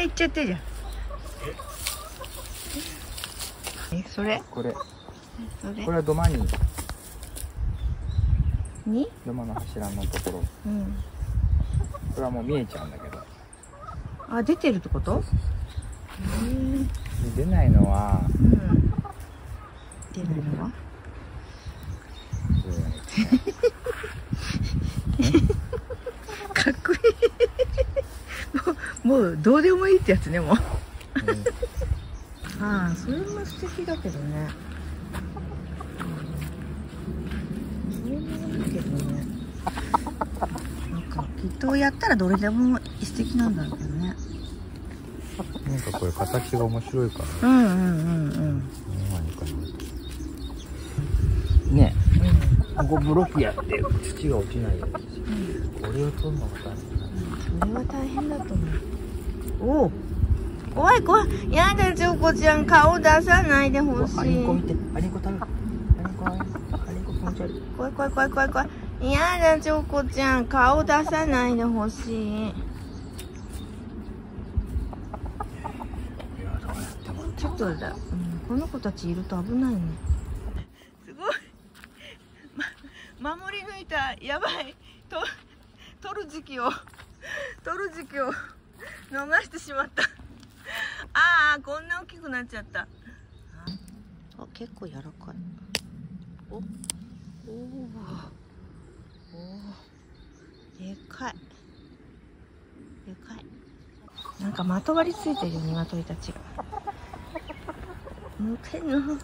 行っちゃってるじゃん。それこれそれこれは土間にに土間の柱のところ、うん。これはもう見えちゃうんだけど、あ、出てるってこと？で出ないのは、うん。出ないのは？かっこいい。もうどうでもいいってやつね、もう。ああ、それも素敵だけどね。それもいいけどね。なんかきっとやったらどれでも素敵なんだろうけどね。なんかこれ形が面白いから、うんうんうんうん。何かなね、ここブロックやって土が落ちないように、これを取るのが大変だ。それは大変だと思う。おお、怖い怖い。やだ、チョコちゃん、顔出さないでほしい。アリンコ見て、アリンコ食べる。アリンコ気持ち悪い。怖い怖い怖い怖い怖い。やだ、チョコちゃん、顔出さないでほしい。いや、どうやってもちょっとだ、この子たちいると危ないね。すごい。守り抜いた、やばい。取る時期を逃してしまった。ああ、こんな大きくなっちゃった。あ、結構柔らかい。おおでかいでかい。なんかまとわりついてるよ、鶏たちが。抜けんの。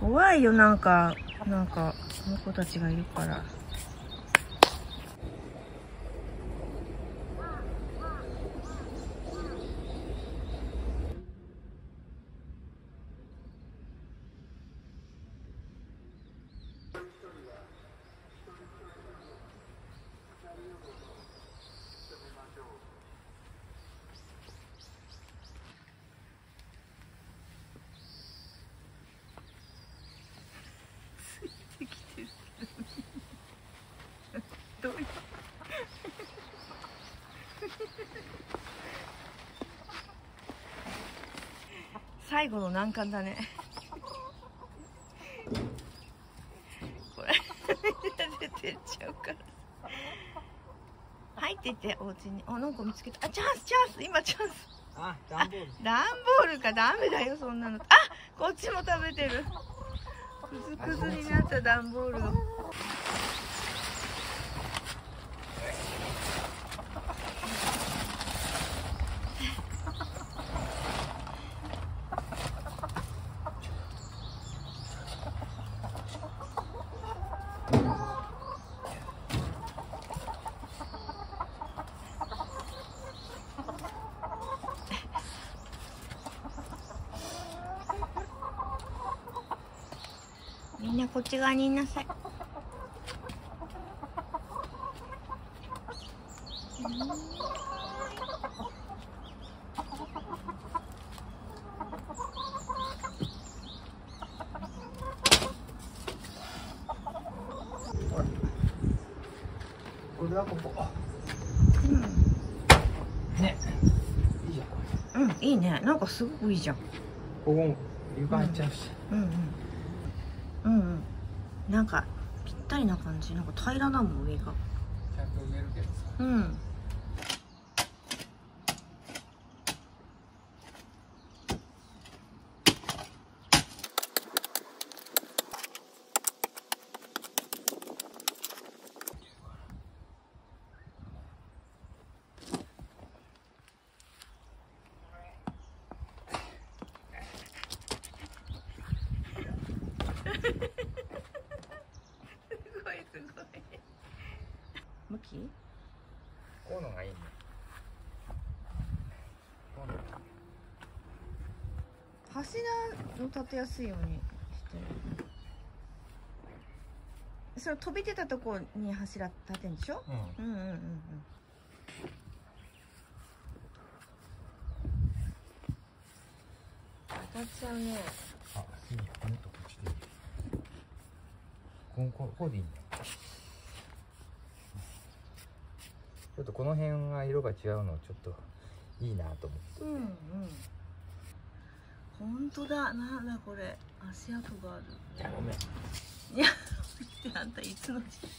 怖いよ、なんかこの子たちがいるから。どういう最後の難関だね。これ出てっちゃうから。入ってってお家に。あ、なんか見つけた。あ、チャンス今チャンス。あ、段ボール。段ボールか。ダメだよ、そんなの。あ、こっちも食べてる。くずくずになった段ボールを。みんなこっち側にいなさい。これはここ。ね、いいじゃん。うん、いいね。なんかすごくいいじゃん。ここも床入っちゃうし。なんかぴったりな感じ。なんか平らだもん、上が。ちゃんと植えるけどさ。すごい。向き？こういうのがいいね。こういうのがいいね。柱を立てやすいようにしてる。それ飛び出たところに柱立てんでしょ？当たっちゃうね。あ、いいね。もっとこっちでいい。こうでいいんだよ。ちょっとこの辺が色が違うのちょっといいなと思って。うんうん。本当だ。なんだこれ。足跡がある。いやごめん。いや、あんたいつの時期。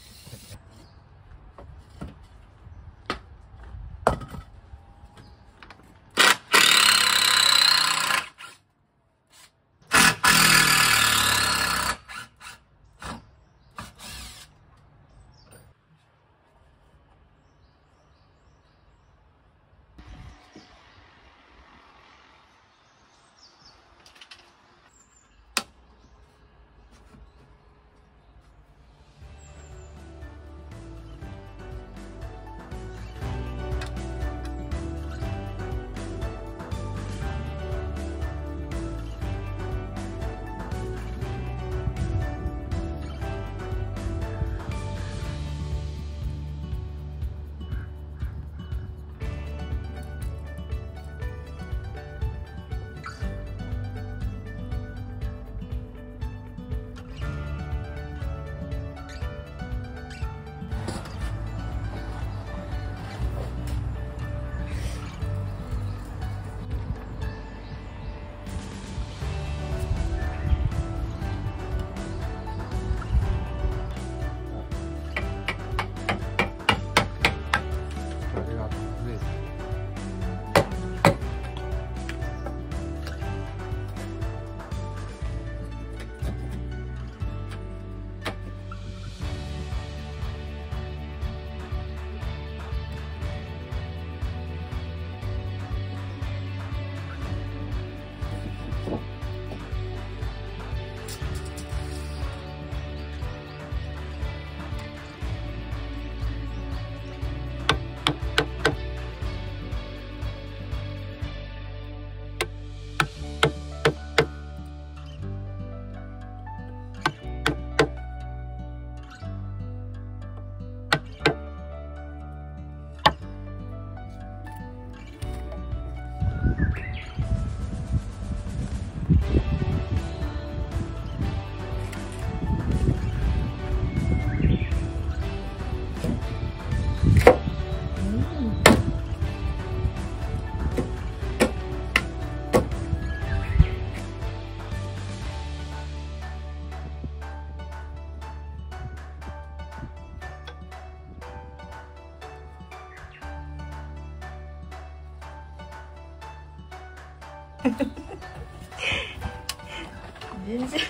全然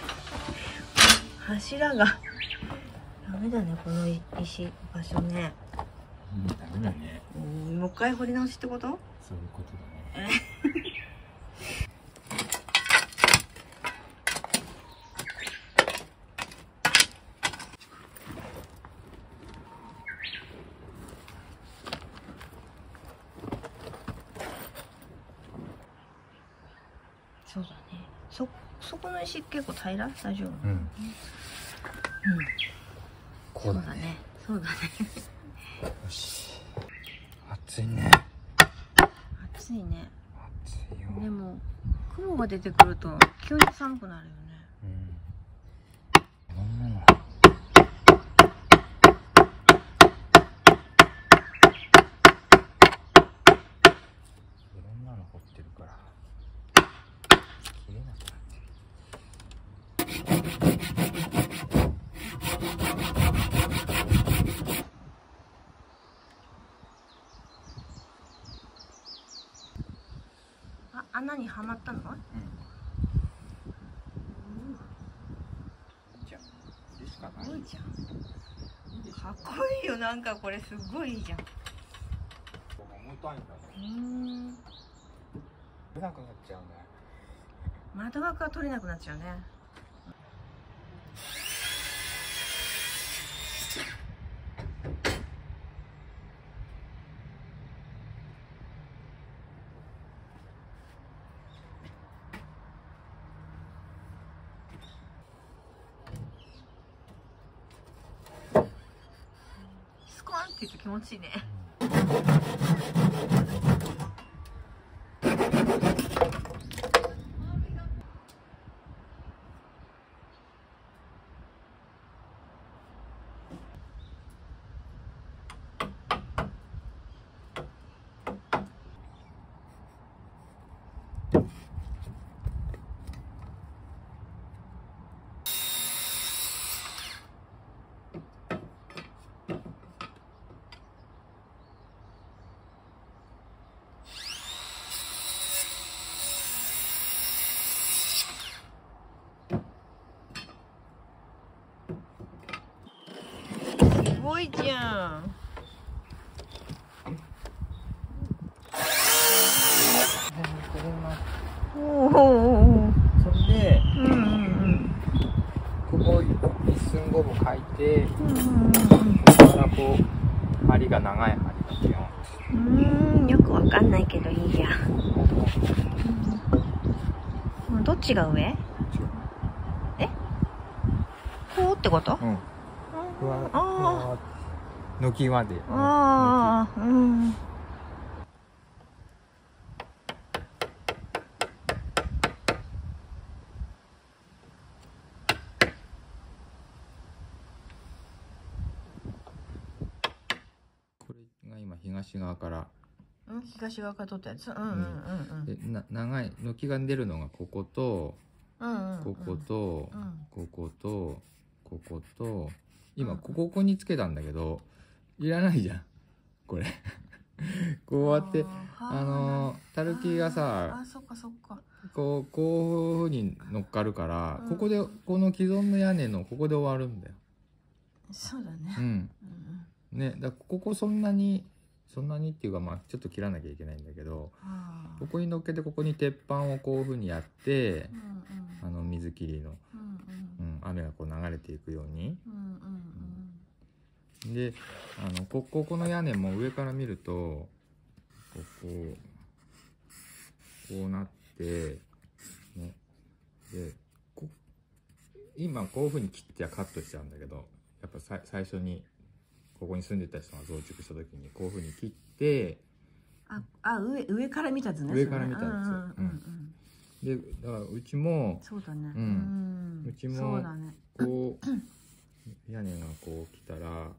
柱がダメだね、この石場所ね。ダメだね。もう一回掘り直しってこと？そういうことだね。そうだね。そこの石結構平ら？大丈夫？うん。そうだね。そうだね。よし。暑いね。暑いね。暑いよ。でも雲が出てくると急に寒くなるよね。うん。こんなの。掘ってるから切れなくなってる。あ、穴にはまったの？いいじゃん。嬉しかない。すごいじゃん。かっこいいよ、なんかこれすごいいいじゃん。重たいんだね。出なくなっちゃうね。窓枠は取れなくなっちゃうね。スコーンって言うと気持ちいいね。ごいじゃん。おお。それで、うんうんうん。ここ一寸5分書いて、うんうんうん。ここからこう針が長い針だけよ。よくわかんないけどいいや。どっちが上？え？こうってこと？うん。ああ。軒まで。ああ、うん。これが今東側から。東側から撮ったやつ。うんうんうんで長い軒が出るのがこことうんこことうんこことここと今ここにつけたんだけどいらないじゃんこれこうやってたるきがさそっかそっかこういう風に乗っかるからここでこの既存の屋根のここで終わるんだよ。そうだね。うんねだからここそんなにっていうかまあちょっと切らなきゃいけないんだけどここに乗っけてここに鉄板をこういう風にやって水切りの雨がこう流れていくようにでここの屋根も上から見るとこうなってねで今こういう風に切ってカットしちゃうんだけどやっぱ最初にここに住んでた人が増築した時にこういう風に切って上から見たやつね。上から見たやつでだからうちもそうだねうちもこう屋根がこう来たら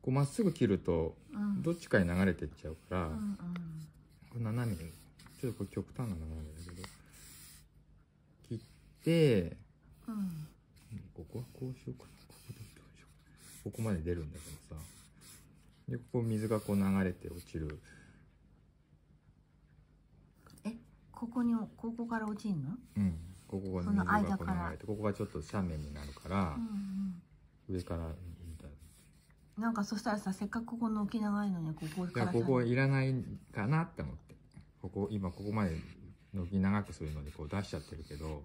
こうまっすぐ切るとどっちかに流れてっちゃうからこれ斜めにちょっとこれ極端な斜めだけど切ってここはこうしようかなここまで出るんだけどさでここ水がこう流れて落ちるここから落ちんの？ここが水がこう流れてここがちょっと斜面になるから上からなんかそしたらさせっかくここの沖長いのにここからここいらないかなって思って今ここまで軒長くするのにこう出しちゃってるけど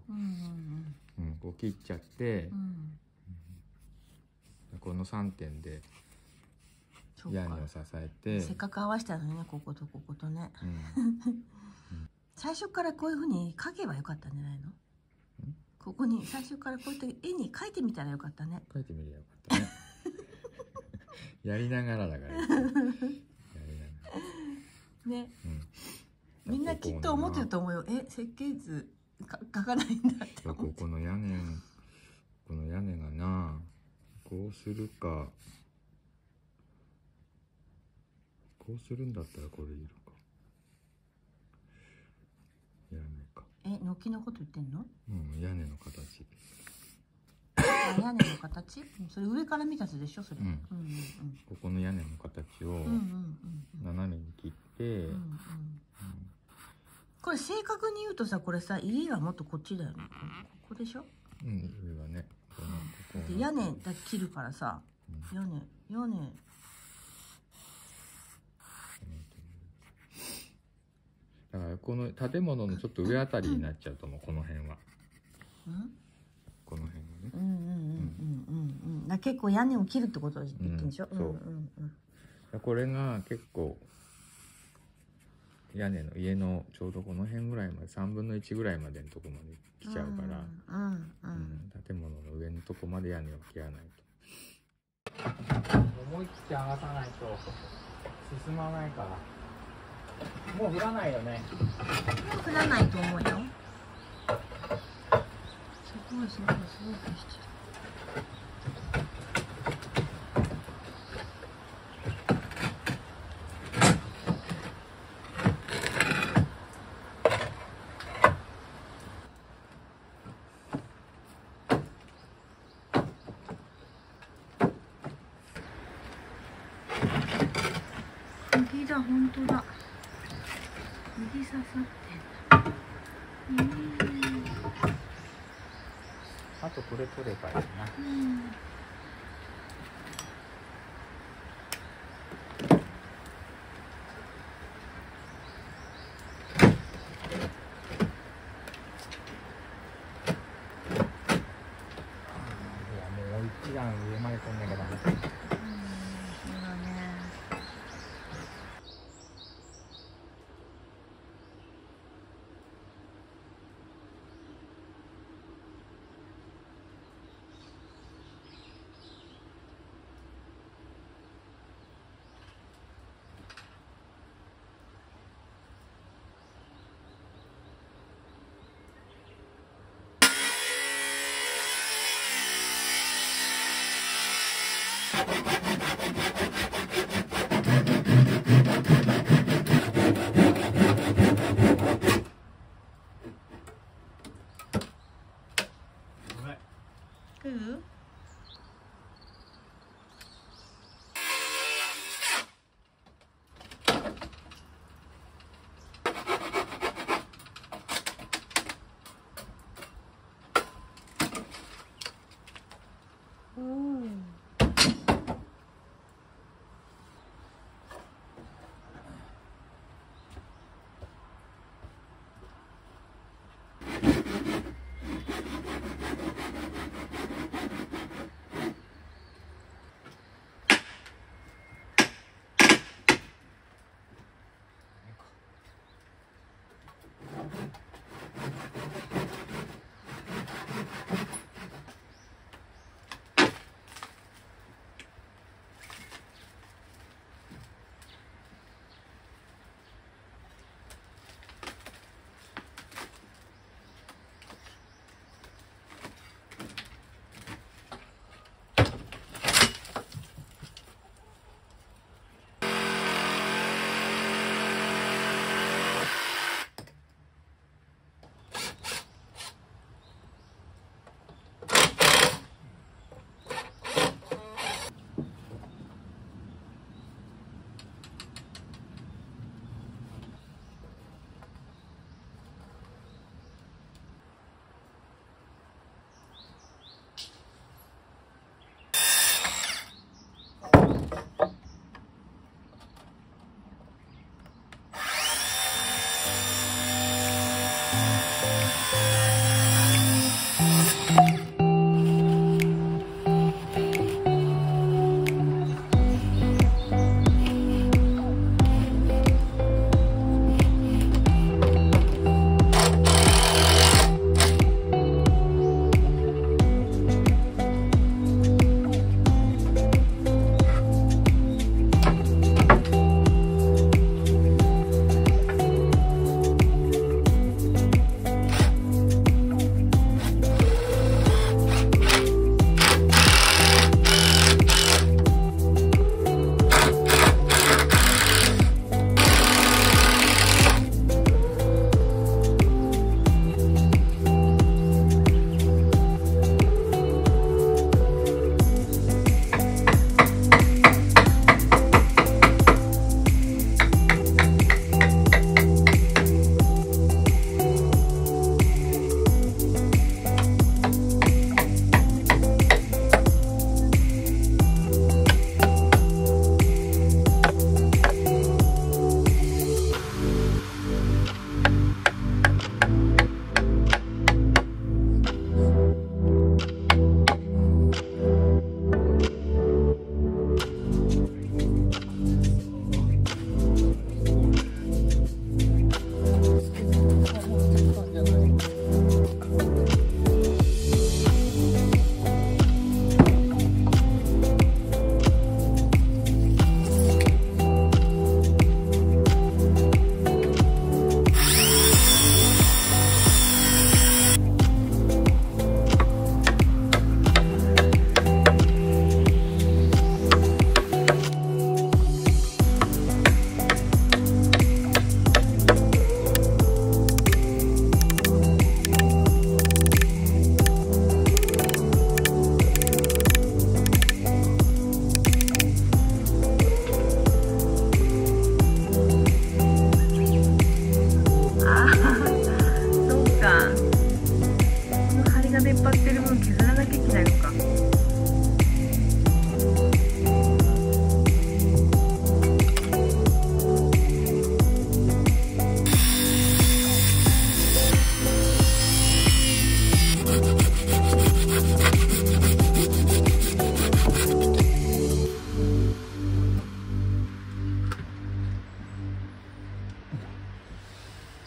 こう切っちゃってこの3点で屋根を支えてせっかく合わせたのにねこことこことね最初からこういうふうに描けばよかったんじゃないの？ここに最初からこうやって絵に描いてみたらよかったね。描いてみればよかったねやりながらだからやりながらねみんなきっと思ってると思うよ。設計図描かないんだって思って。この屋根がなこうするかこうするんだったらこれいるかいらないか軒のこと言ってんの？屋根の形屋根の形？それ上から見たやつでしょそれ。ここの屋根の形を斜めに切ってこれ正確に言うとさこれさ家はもっとこっちだよね。ここでしょ？上はねで屋根だけ切るからさ屋根だからこの建物のちょっと上あたりになっちゃうと思うこの辺はこの辺はねだ結構屋根を切るってことを言ってんでしょ？これが結構屋根の家のちょうどこの辺ぐらいまで3分の1ぐらいまでのとこまで来ちゃうから建物の上のとこまで屋根を切らないと思い切って剥がさないと進まないからもう降らないよね。降らないと思うよ。すごいしてる。釘だ、本当だ。釘刺さってんだ。あとこれ取ればいいな。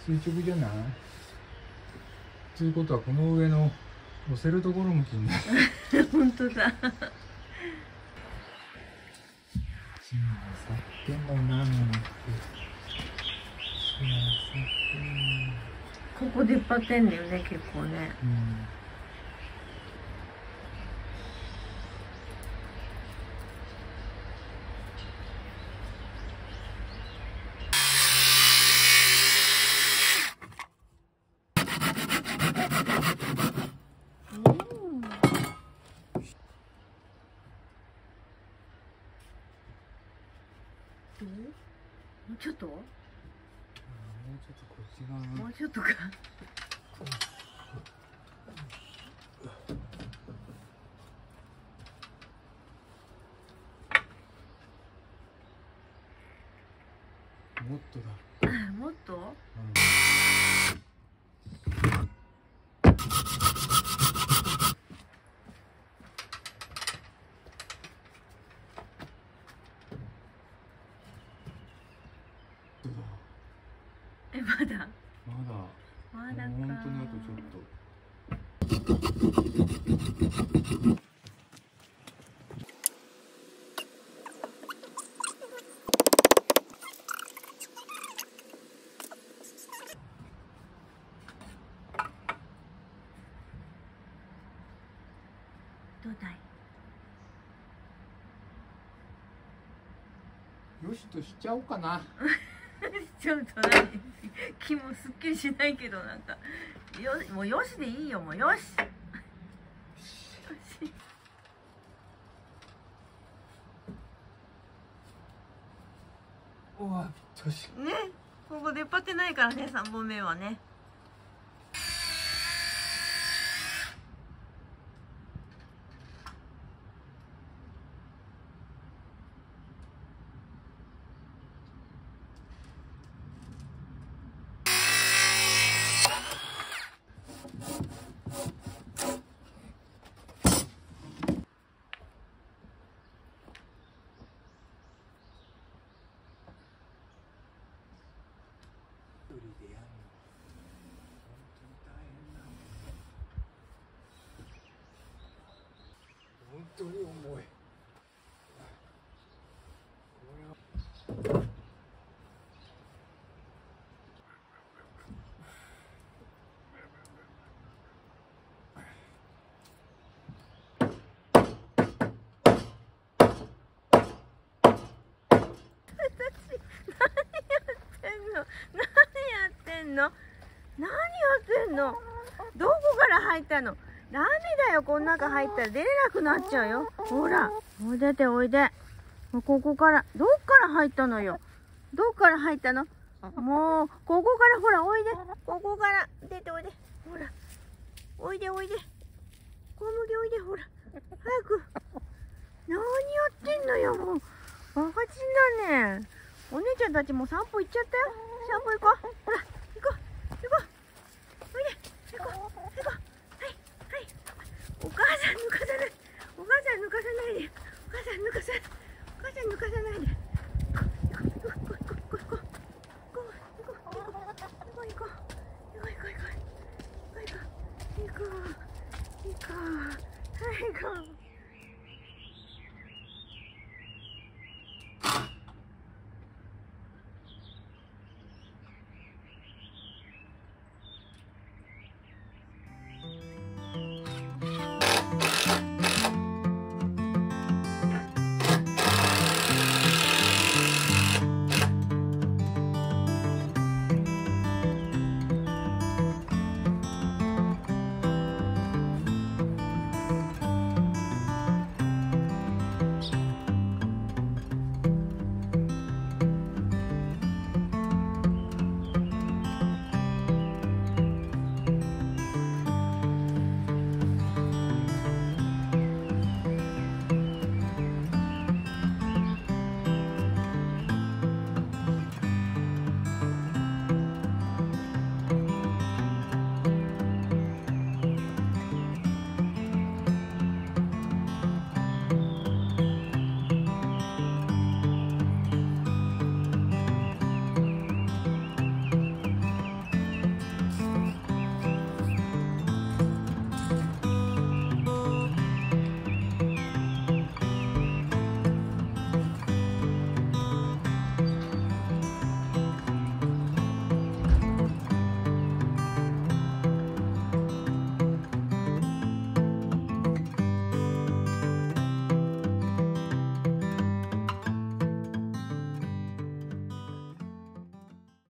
垂直じゃない？ということはこの上の乗せるところ向きになる。本当だ。さってもなんここ出っ張ってんだよね、結構ね。もうちょっと？もうちょっとこっち側。もうちょっとか。もっとだ。もっと？うん。まだ？まだ。まだか。本当にあとちょっと。どうだい？よしとしちゃおうかな。ちょっと何？気もすっきりしないけど、なんかもうよしでいいよ、もうよし。おわっとし。ね、ここ出っ張ってないからね、3本目はね。本当に重い。何やってんの？どこから入ったの？ダメだよ、この中入ったら出れなくなっちゃうよ。ほら、おいでておいで。もうここから、どっから入ったのよ。どっから入ったの？もう、ここからほら、おいで。ここから出ておいで。ほら、おいでおいで。小麦おいで、ほら。早く。何やってんのよ、もう。バカチンだね。お姉ちゃんたちも散歩行っちゃったよ。散歩行こう。ほら、行こう。行こう。おいで。行こう。行こう。はい。はい。お母さん抜かさない。お母さん抜かさないで。お母さん抜かさないで。